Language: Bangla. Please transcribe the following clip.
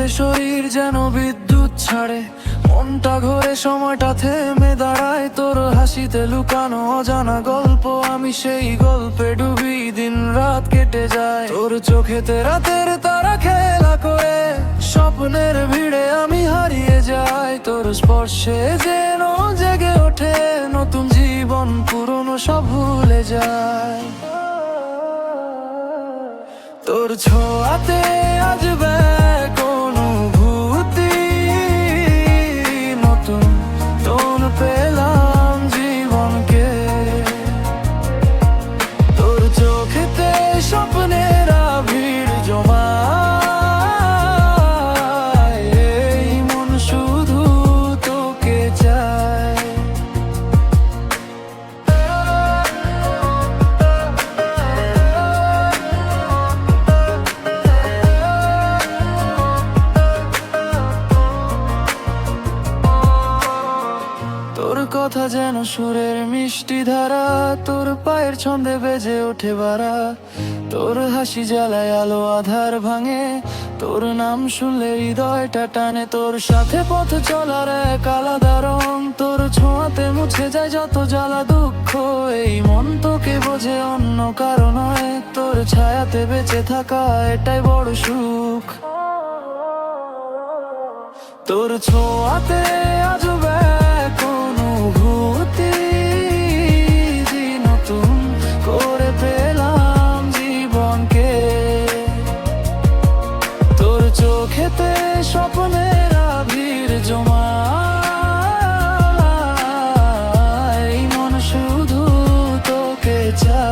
ছোঁয়াতে শরীর যেন বিদ্যুৎ ছাড়ে, মনটা ঘরে সময়টা থেমে দাঁড়ায়। তোর হাসিতে লুকানো অজানা গল্প, আমি সেই গল্পে ডুবি, দিন রাত কেটে যায়। তোর চোখেতে রাতের তারা খেলা করে, স্বপ্নের ভিড়ে আমি হারিয়ে যাই। তোর স্পর্শে যেন জেগে ওঠে নতুন জীবন, পুরনো সব ভুলে যায়। তোর ছোঁয়াতে আজ ব্যাক অনুভূতি, নতুন তোন পেলাম জীবনকে। তোর চোখেতে স্বপ্নের ভিড় জমায়, এই মন শুধু তোকে চায়। তোর কথা যেন সুরের মিষ্টি ধারা, তোর পায়ের ছন্দে বেজে ওঠে বারা। তোর হাসি জ্বালায় আলো আধার ভাঙে, তোর নাম শুনলে হৃদয়টা টানে। তোর সাথে পথ চলার এক আলাদা রং, তোর ছোঁয়াতে মুছে যায় যত জ্বালা দুঃখ। এই মন তোকে বোঝে অন্য কারো নয়, তোর ছায়াতে বেঁচে থাকা এটাই বড় সুখ। তোর ছোঁয়াতে আজ ব্যাক অনুভূতি, নতুন করে পেলাম জীবনকে। তোর চোখেতে স্বপ্নের ভিড় জমায়, মন শুধু তোকে চায়।